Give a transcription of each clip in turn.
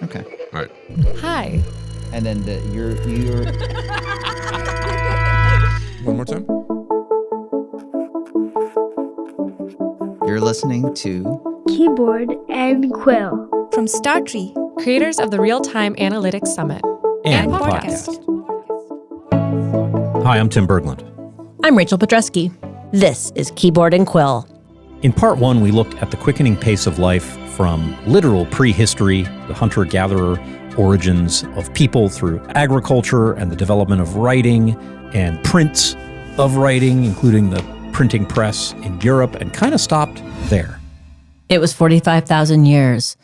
Okay. All right. Hi. And then you're One more time. you're listening to Keyboard and Quill. From StarTree, creators of the Real-Time Analytics Summit. And podcast. Hi, I'm Tim Berglund. I'm Rachel Pedreschi. This is Keyboard and Quill. In part one, we looked at the quickening pace of life from literal prehistory, the hunter-gatherer origins of people through agriculture and the development of writing and prints of writing, including the printing press in Europe, and kind of stopped there. It was 45,000 years.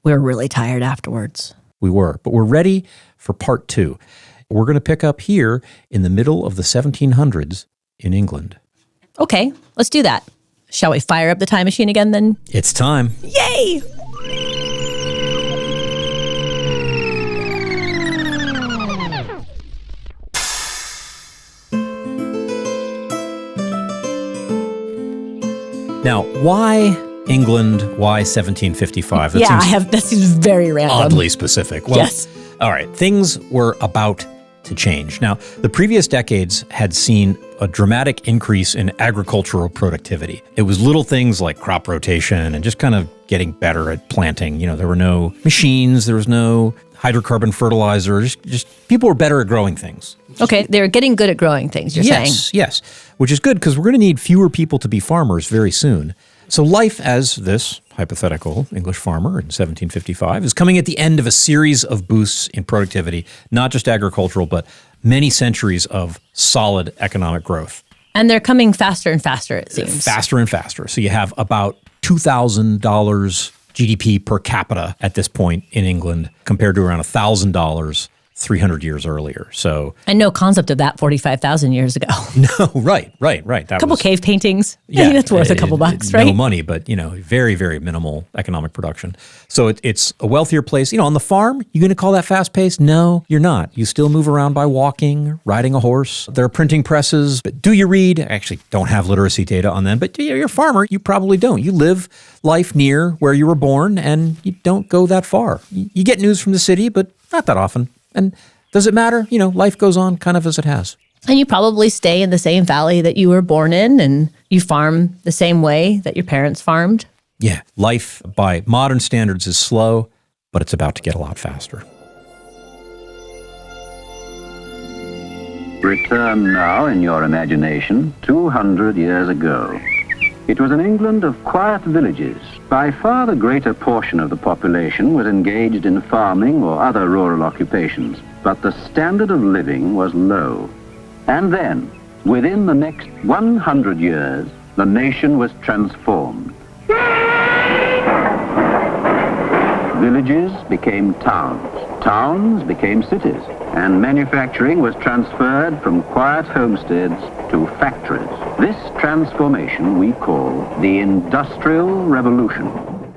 We were really tired afterwards. We were, but we're ready for part two. We're going to pick up here in the middle of the 1700s in England. Okay, let's do that. Shall we fire up the time machine again then? It's time. Yay! Now, why England? Why 1755? That seems very random. Oddly specific. Well, Yes. All right, things were about to change. Now, the previous decades had seen a dramatic increase in agricultural productivity. It was little things like crop rotation and just kind of getting better at planting. You know, there were no machines, there was no hydrocarbon fertilizer, just people were better at growing things. Okay, they're getting good at growing things, you're saying. Yes, which is good because we're going to need fewer people to be farmers very soon. So life as this hypothetical English farmer in 1755 is coming at the end of a series of boosts in productivity, not just agricultural, but many centuries of solid economic growth. And they're coming faster and faster, it seems. Faster and faster. So you have about $2,000 GDP per capita at this point in England compared to around $1,000 300 years earlier. So And no concept of that 45,000 years ago. no, right. That A couple cave paintings. Yeah, that's worth a couple bucks, right? No money, but very, very minimal economic production. So it's a wealthier place. On the farm, you going to call that fast paced? No, you're not. You still move around by walking, riding a horse. There are printing presses. But do you read? I actually don't have literacy data on them, but you're a farmer. You probably don't. You live life near where you were born, and you don't go that far. You get news from the city, but not that often. And does it matter? Life goes on kind of as it has. And you probably stay in the same valley that you were born in, and you farm the same way that your parents farmed. Yeah, life by modern standards is slow, but it's about to get a lot faster. Return now in your imagination 200 years ago. It was an England of quiet villages. By far the greater portion of the population was engaged in farming or other rural occupations, but the standard of living was low. And then, within the next 100 years, the nation was transformed. Villages became towns, towns became cities, and manufacturing was transferred from quiet homesteads to factories. This transformation we call the Industrial Revolution.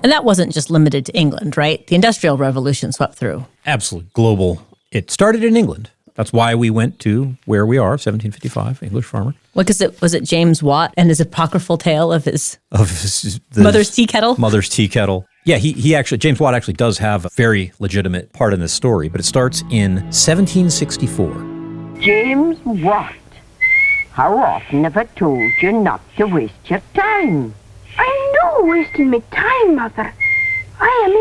And that wasn't just limited to England, right? The Industrial Revolution swept through. Absolutely global. It started in England. That's why we went to where we are, 1755, English farmer. Was it James Watt and his apocryphal tale of his The mother's tea kettle? Mother's tea kettle. Yeah, James Watt actually does have a very legitimate part in this story, but it starts in 1764. James Watt, how often have I told you not to waste your time? I'm not wasting my time, Mother. I am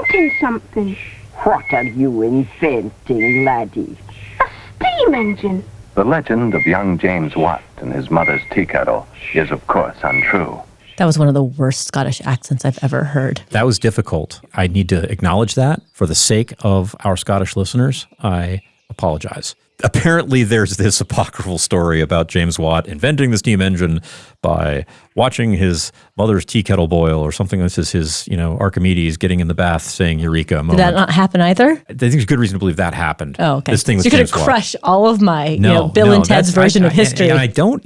inventing something. What are you inventing, laddie? A steam engine. The legend of young James Watt and his mother's tea kettle is, of course, untrue. That was one of the worst Scottish accents I've ever heard. That was difficult. I need to acknowledge that. For the sake of our Scottish listeners, I apologize. Apparently, there's this apocryphal story about James Watt inventing the steam engine by watching his mother's tea kettle boil or something. This is his, Archimedes getting in the bath saying "Eureka" moment. Did that not happen either? I think there's good reason to believe that happened. Oh, okay. This thing So with you're going to James crush all of my, Bill and Ted's version of history. And I don't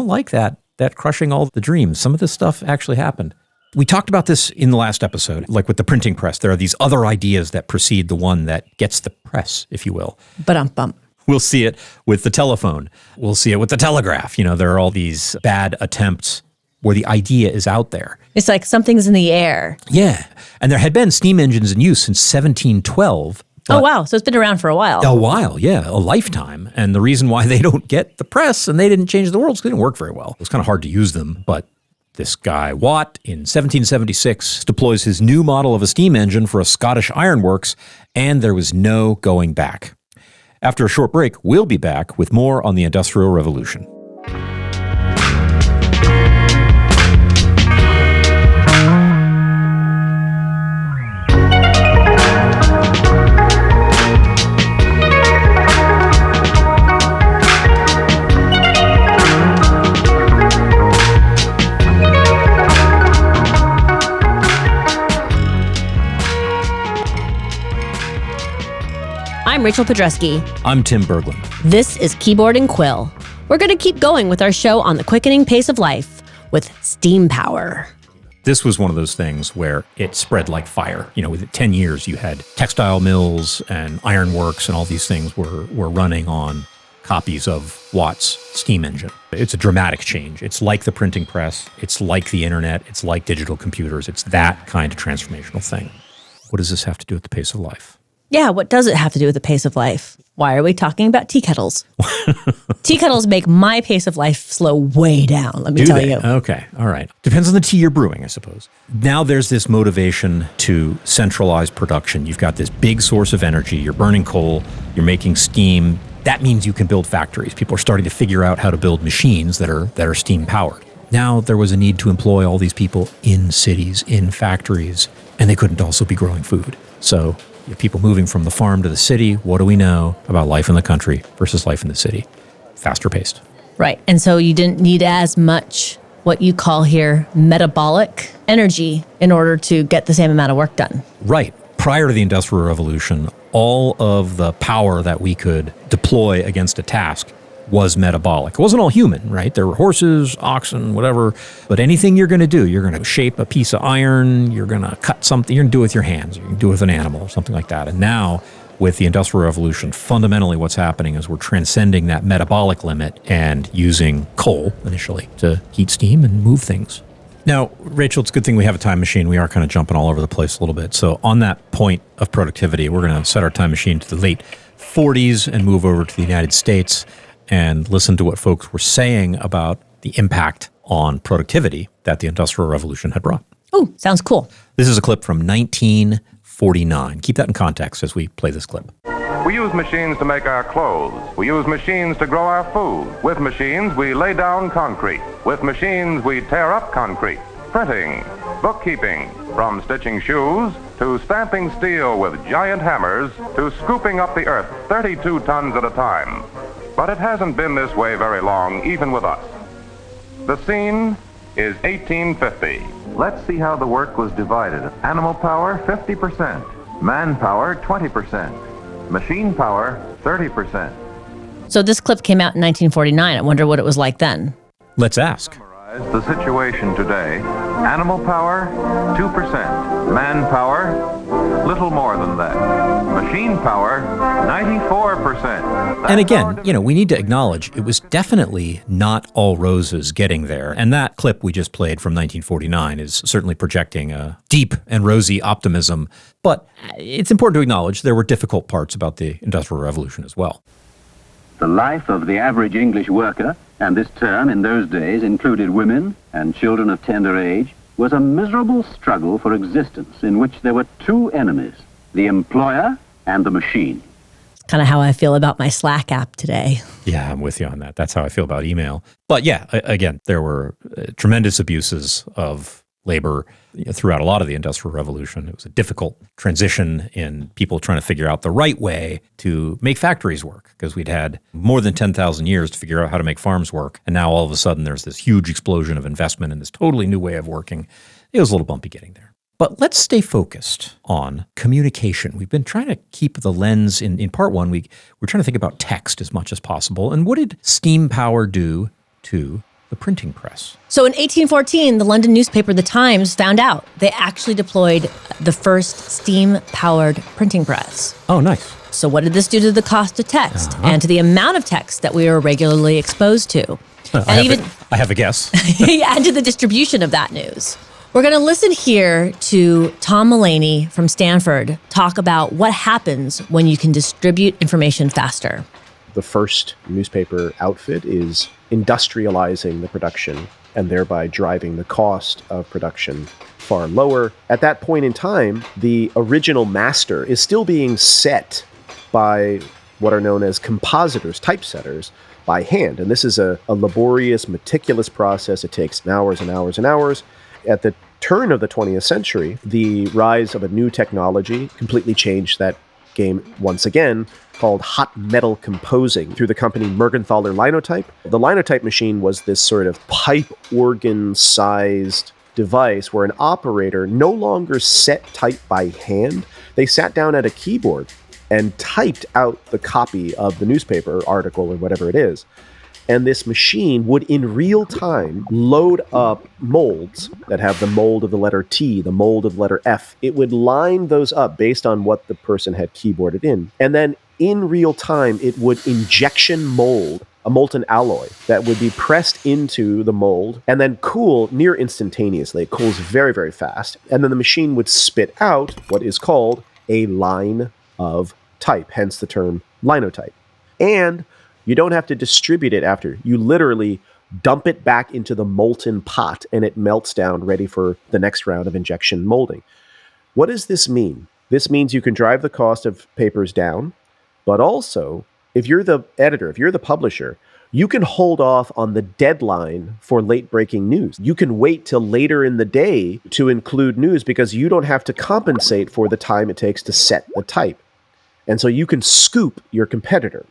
like that crushing all the dreams. Some of this stuff actually happened. We talked about this in the last episode, like with the printing press. There are these other ideas that precede the one that gets the press, if you will. Ba-dum-bum. We'll see it with the telephone. We'll see it with the telegraph. There are all these bad attempts where the idea is out there. It's like something's in the air. Yeah. And there had been steam engines in use since 1712. Oh, wow. So it's been around for a while. A while, yeah, a lifetime. And the reason why they don't get the press and they didn't change the world is because they didn't work very well. It was kind of hard to use them, but this guy, Watt, in 1776, deploys his new model of a steam engine for a Scottish ironworks, and there was no going back. After a short break, we'll be back with more on the Industrial Revolution. I'm Rachel Pedreschi. I'm Tim Berglund. This is Keyboard and Quill. We're going to keep going with our show on the quickening pace of life with steam power. This was one of those things where it spread like fire. You know, within 10 years, you had textile mills and ironworks and all these things were running on copies of Watt's steam engine. It's a dramatic change. It's like the printing press. It's like the internet. It's like digital computers. It's that kind of transformational thing. What does this have to do with the pace of life? Yeah, what does it have to do with the pace of life? Why are we talking about tea kettles? Tea kettles make my pace of life slow way down, let me tell you. Okay, all right. Depends on the tea you're brewing, I suppose. Now there's this motivation to centralize production. You've got this big source of energy. You're burning coal. You're making steam. That means you can build factories. People are starting to figure out how to build machines that are steam powered. Now there was a need to employ all these people in cities, in factories, and they couldn't also be growing food. So you have people moving from the farm to the city. What do we know about life in the country versus life in the city? Faster paced. Right. And so you didn't need as much what you call here metabolic energy in order to get the same amount of work done. Right. Prior to the Industrial Revolution, all of the power that we could deploy against a task was metabolic. It wasn't all human, right? There were horses, oxen, whatever. But anything you're going to do, you're going to shape a piece of iron, you're going to cut something, you're going to do it with your hands, you can do it with an animal or something like that. And now, with the Industrial Revolution, fundamentally what's happening is we're transcending that metabolic limit and using coal, initially, to heat steam and move things. Now, Rachel, it's a good thing we have a time machine. We are kind of jumping all over the place a little bit. So on that point of productivity, we're going to set our time machine to the late 40s and move over to the United States and listen to what folks were saying about the impact on productivity that the Industrial Revolution had brought. Oh, sounds cool. This is a clip from 1949. Keep that in context as we play this clip. We use machines to make our clothes. We use machines to grow our food. With machines, we lay down concrete. With machines, we tear up concrete. Printing, bookkeeping, from stitching shoes to stamping steel with giant hammers to scooping up the earth 32 tons at a time. But it hasn't been this way very long, even with us. The scene is 1850. Let's see how the work was divided. Animal power, 50%. Manpower, 20%. Machine power, 30%. So this clip came out in 1949. I wonder what it was like then. Let's ask. The situation today, animal power, 2%. Manpower, little more than that. Machine power, 94%. And again, we need to acknowledge it was definitely not all roses getting there. And that clip we just played from 1949 is certainly projecting a deep and rosy optimism. But it's important to acknowledge there were difficult parts about the Industrial Revolution as well. The life of the average English worker, and this term in those days included women and children of tender age, was a miserable struggle for existence in which there were two enemies, the employer and the machine. It's kind of how I feel about my Slack app today. Yeah, I'm with you on that. That's how I feel about email. But yeah, again, there were tremendous abuses of labor throughout a lot of the Industrial Revolution. It was a difficult transition in people trying to figure out the right way to make factories work, because we'd had more than 10,000 years to figure out how to make farms work. And now all of a sudden there's this huge explosion of investment in this totally new way of working. It was a little bumpy getting there. But let's stay focused on communication. We've been trying to keep the lens in part one. We're trying to think about text as much as possible. And what did steam power do to the printing press? So in 1814, the London newspaper The Times found out they actually deployed the first steam-powered printing press. Oh, nice. So what did this do to the cost of text and to the amount of text that we were regularly exposed to? I have a guess. And to the distribution of that news. We're going to listen here to Tom Mullaney from Stanford talk about what happens when you can distribute information faster. The first newspaper outfit is industrializing the production and thereby driving the cost of production far lower. At that point in time, the original master is still being set by what are known as compositors, typesetters, by hand. And this is a laborious, meticulous process. It takes hours and hours and hours. At the turn of the 20th century, the rise of a new technology completely changed that game once again, called hot metal composing through the company Mergenthaler Linotype. The Linotype machine was this sort of pipe organ-sized device where an operator no longer set type by hand. They sat down at a keyboard and typed out the copy of the newspaper article or whatever it is. And this machine would, in real time, load up molds that have the mold of the letter T, the mold of the letter F. It would line those up based on what the person had keyboarded in. And then, in real time, it would injection mold a molten alloy that would be pressed into the mold and then cool near instantaneously. It cools very, very fast. And then the machine would spit out what is called a line of type, hence the term linotype. And you don't have to distribute it after. You literally dump it back into the molten pot and it melts down, ready for the next round of injection molding. What does this mean? This means you can drive the cost of papers down, but also, if you're the editor, if you're the publisher, you can hold off on the deadline for late-breaking news. You can wait till later in the day to include news because you don't have to compensate for the time it takes to set the type. And so you can scoop your competitor.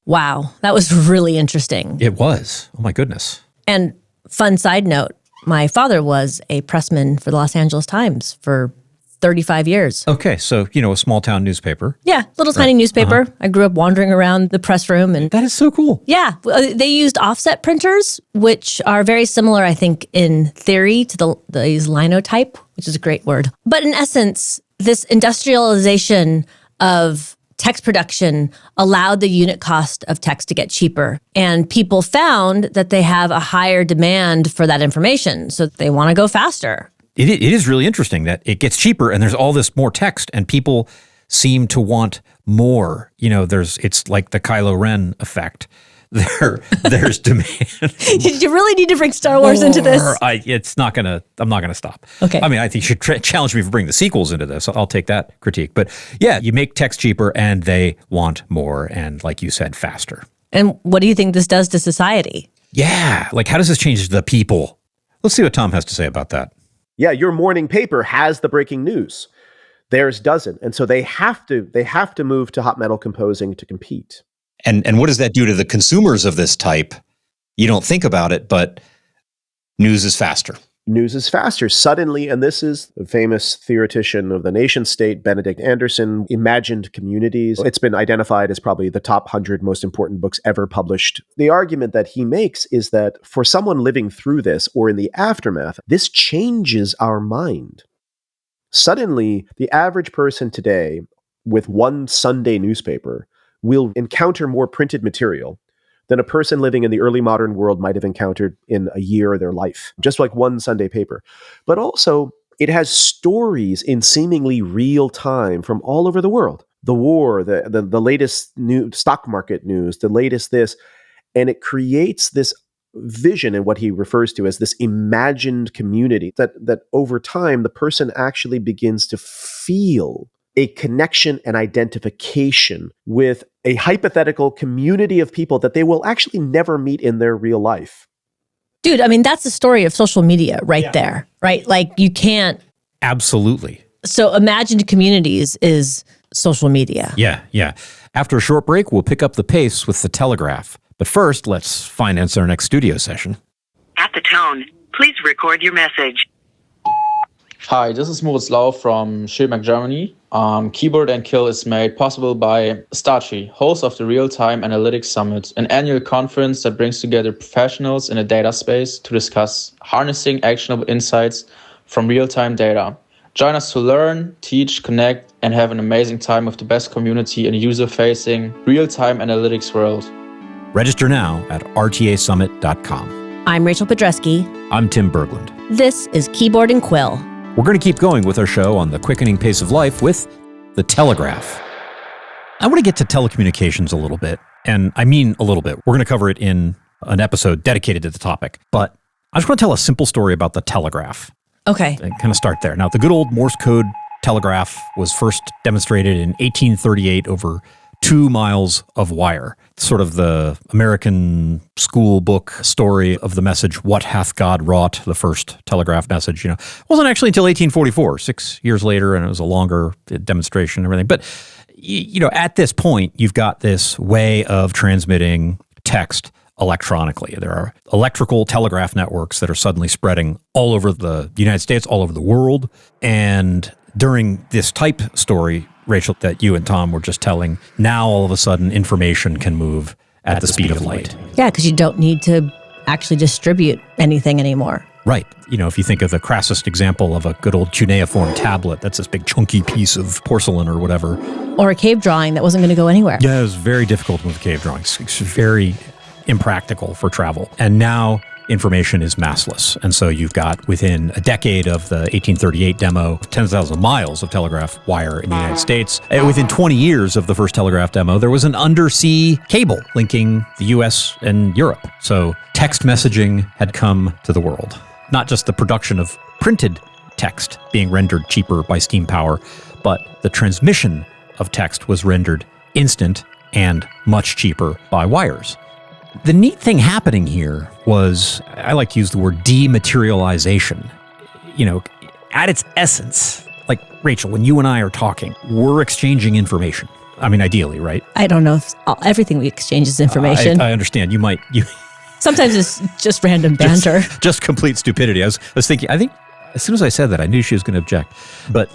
Wow, that was really interesting. It was. Oh, my goodness. And fun side note, my father was a pressman for the Los Angeles Times for 35 years. Okay, so, a small town newspaper. Yeah, little tiny newspaper. I grew up wandering around the press room. And that is so cool. Yeah, they used offset printers, which are very similar, I think, in theory to these linotype, which is a great word. But in essence, this industrialization of text production allowed the unit cost of text to get cheaper. And people found that they have a higher demand for that information, so they want to go faster. It is really interesting that it gets cheaper and there's all this more text and people seem to want more. It's like the Kylo Ren effect. There's demand. You really need to bring Star Wars into this. I'm not gonna stop. Okay. I mean, I think you should challenge me for bringing the sequels into this. I'll take that critique. But yeah, you make text cheaper and they want more. And like you said, faster. And what do you think this does to society? Yeah. Like, how does this change the people? Let's see what Tom has to say about that. Yeah, your morning paper has the breaking news. Theirs doesn't. And so they have to move to hot metal composing to compete. And what does that do to the consumers of this type? You don't think about it, but news is faster. News is faster. Suddenly, and this is the famous theoretician of the nation state, Benedict Anderson, imagined communities. It's been identified as probably the top 100 most important books ever published. The argument that he makes is that for someone living through this or in the aftermath, this changes our mind. Suddenly, the average person today with one Sunday newspaper will encounter more printed material than a person living in the early modern world might have encountered in a year of their life, just like one Sunday paper. But also, it has stories in seemingly real time from all over the world. The war, the latest new stock market news, the latest this, and it creates this vision in what he refers to as this imagined community that over time, the person actually begins to feel a connection and identification with a hypothetical community of people that they will actually never meet in their real life. Dude, I mean, that's the story of social media right there, right? Like you can't. Absolutely. So imagined communities is social media. Yeah. After a short break, we'll pick up the pace with the Telegraph. But first, let's finance our next studio session. At the tone, please record your message. Hi, this is Moritz Lau from Schilmark, Germany. Keyboard and Quill is made possible by StarTree, host of the Real-Time Analytics Summit, an annual conference that brings together professionals in a data space to discuss harnessing actionable insights from real-time data. Join us to learn, teach, connect, and have an amazing time with the best community in a user-facing, real-time analytics world. Register now at rtasummit.com. I'm Rachel Pedreschi. I'm Tim Berglund. This is Keyboard and Quill. We're going to keep going with our show on the quickening pace of life with the telegraph. I want to get to telecommunications a little bit, and I mean a little bit. We're going to cover it in an episode dedicated to the topic, but I just want to tell a simple story about the telegraph. Okay. And kind of start there. Now, the good old Morse code telegraph was first demonstrated in 1838 over 2 miles of wire. Sort of the American school book story of the message, "What hath God wrought?" The first telegraph message, wasn't actually until 1844, 6 years later, and it was a longer demonstration and everything. But, at this point, you've got this way of transmitting text electronically. There are electrical telegraph networks that are suddenly spreading all over the United States, all over the world. And during this type story, Rachel, that you and Tom were just telling, now all of a sudden information can move at the speed of light. Yeah, because you don't need to actually distribute anything anymore. Right. If you think of the crassest example of a good old cuneiform tablet, that's this big chunky piece of porcelain or whatever. Or a cave drawing that wasn't going to go anywhere. Yeah, it was very difficult to move cave drawings. It's very impractical for travel. And now information is massless. And so you've got, within a decade of the 1838 demo, 10,000 miles of telegraph wire in the United States. Within 20 years of the first telegraph demo, there was an undersea cable linking the US and Europe. So text messaging had come to the world. Not just the production of printed text being rendered cheaper by steam power, but the transmission of text was rendered instant and much cheaper by wires. The neat thing happening here was, I like to use the word dematerialization. At its essence, like Rachel, when you and I are talking, we're exchanging information. I mean, ideally, right? I don't know if everything we exchange is information. I understand. You Sometimes it's just random banter. Just complete stupidity. I was thinking, I think as soon as I said that, I knew she was going to object. But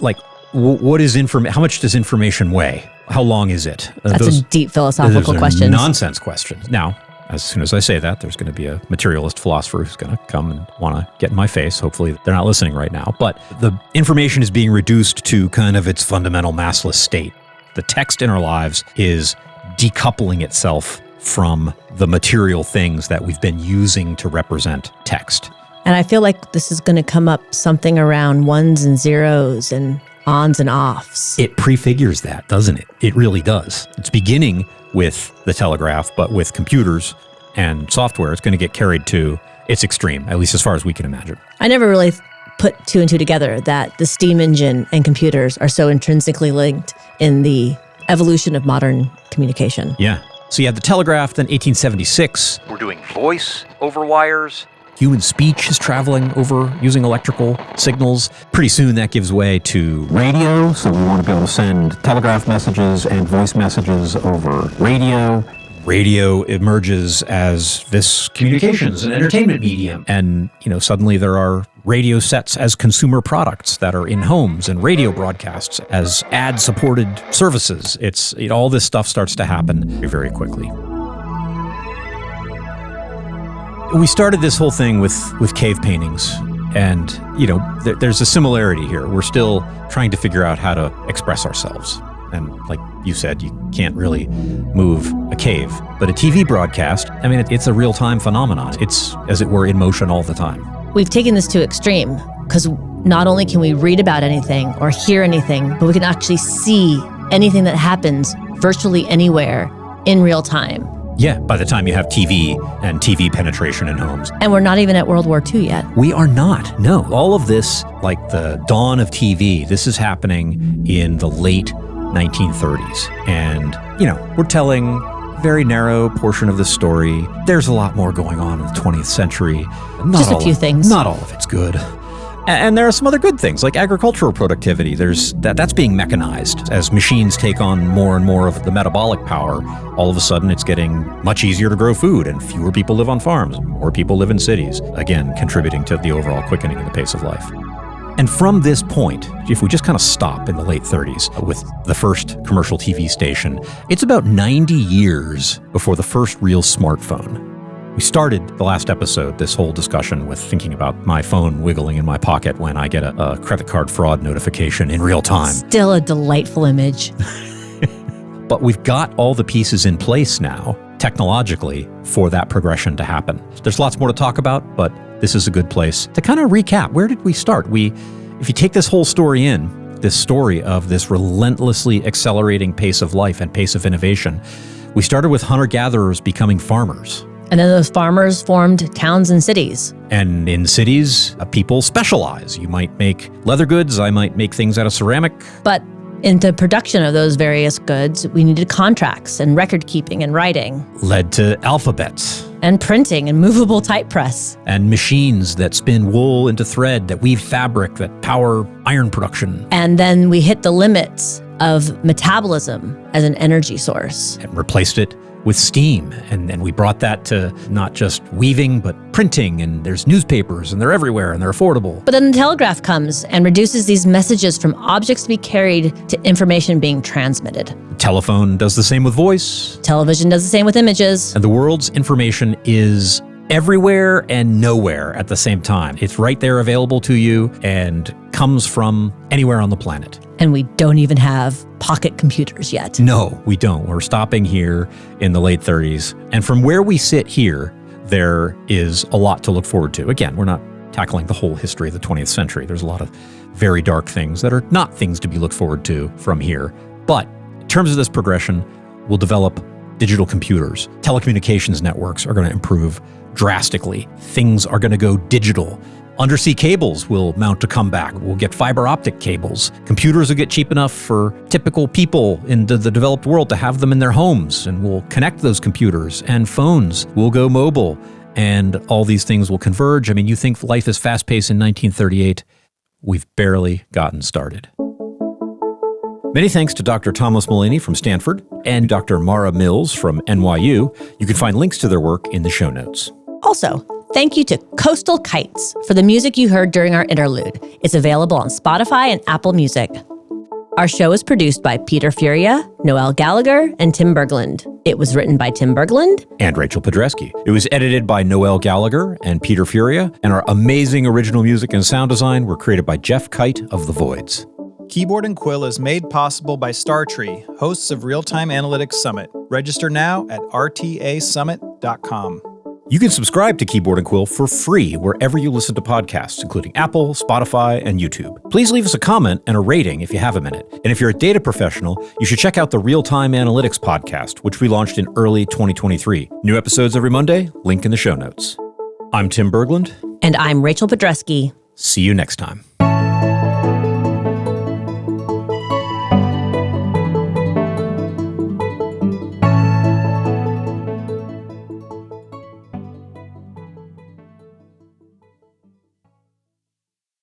what is how much does information weigh? How long is it? That's a deep philosophical question. Nonsense questions. Now, as soon as I say that, there's going to be a materialist philosopher who's going to come and want to get in my face. Hopefully they're not listening right now. But the information is being reduced to kind of its fundamental massless state. The text in our lives is decoupling itself from the material things that we've been using to represent text. And I feel like this is going to come up something around ones and zeros and ons and offs. It prefigures that, doesn't it? It really does. It's beginning with the telegraph, but with computers and software, it's going to get carried to its extreme, at least as far as we can imagine. I never really put two and two together that the steam engine and computers are so intrinsically linked in the evolution of modern communication. Yeah. So you had the telegraph, then 1876. We're doing voice over wires. Human speech is traveling over using electrical signals. Pretty soon that gives way to radio. So we want to be able to send telegraph messages and voice messages over radio. Radio emerges as this communications and entertainment medium. And, suddenly there are radio sets as consumer products that are in homes and radio broadcasts as ad-supported services. All this stuff starts to happen very quickly. We started this whole thing with cave paintings, and, there's a similarity here. We're still trying to figure out how to express ourselves. And like you said, you can't really move a cave. But a TV broadcast, it's a real-time phenomenon. It's, as it were, in motion all the time. We've taken this to extreme because not only can we read about anything or hear anything, but we can actually see anything that happens virtually anywhere in real time. Yeah, by the time you have TV and TV penetration in homes. And we're not even at World War II yet. We are not, no. All of this, like the dawn of TV, this is happening in the late 1930s. And, we're telling a very narrow portion of the story. There's a lot more going on in the 20th century. Just a few things. Not all of it's good. And there are some other good things, like agricultural productivity. That's being mechanized. As machines take on more and more of the metabolic power, all of a sudden it's getting much easier to grow food, and fewer people live on farms, more people live in cities, again, contributing to the overall quickening in the pace of life. And from this point, if we just kind of stop in the late 30s with the first commercial TV station, it's about 90 years before the first real smartphone. We started the last episode, this whole discussion, with thinking about my phone wiggling in my pocket when I get a credit card fraud notification in real time. Still a delightful image. But we've got all the pieces in place now technologically for that progression to happen. There's lots more to talk about, but this is a good place to kind of recap. Where did we start? If you take this whole story in, this story of this relentlessly accelerating pace of life and pace of innovation, we started with hunter-gatherers becoming farmers. And then those farmers formed towns and cities. And in cities, people specialize. You might make leather goods, I might make things out of ceramic. But into production of those various goods, we needed contracts and record keeping and writing. Led to alphabets. And printing and movable type press. And machines that spin wool into thread, that weave fabric, that power iron production. And then we hit the limits of metabolism as an energy source. And replaced it with steam. And we brought that to not just weaving, but printing. And there's newspapers, and they're everywhere, and they're affordable. But then the telegraph comes and reduces these messages from objects to be carried to information being transmitted. Telephone does the same with voice. Television does the same with images. And the world's information is everywhere and nowhere at the same time. It's right there available to you and comes from anywhere on the planet. And we don't even have pocket computers yet. No, we don't. We're stopping here in the late 30s. And from where we sit here, there is a lot to look forward to. Again, we're not tackling the whole history of the 20th century. There's a lot of very dark things that are not things to be looked forward to from here. But in terms of this progression, we'll develop digital computers. Telecommunications networks are going to improve drastically. Things are going to go digital. Undersea cables will mount to come back. We'll get fiber optic cables. Computers will get cheap enough for typical people in the developed world to have them in their homes, and we'll connect those computers, and phones will go mobile, and all these things will converge. I mean, you think life is fast-paced in 1938? We've barely gotten started. Many thanks to Dr. Thomas Mullaney from Stanford and Dr. Mara Mills from NYU. You can find links to their work in the show notes. Also, thank you to Coastal Kites for the music you heard during our interlude. It's available on Spotify and Apple Music. Our show is produced by Peter Furia, Noelle Gallagher, and Tim Berglund. It was written by Tim Berglund and Rachel Pedreschi. It was edited by Noelle Gallagher and Peter Furia, and our amazing original music and sound design were created by Jeff Kite of The Voids. Keyboard and Quill is made possible by StarTree, hosts of Real-Time Analytics Summit. Register now at rtasummit.com. You can subscribe to Keyboard and Quill for free wherever you listen to podcasts, including Apple, Spotify, and YouTube. Please leave us a comment and a rating if you have a minute. And if you're a data professional, you should check out the Real-Time Analytics podcast, which we launched in early 2023. New episodes every Monday, link in the show notes. I'm Tim Berglund. And I'm Rachel Pedreschi. See you next time.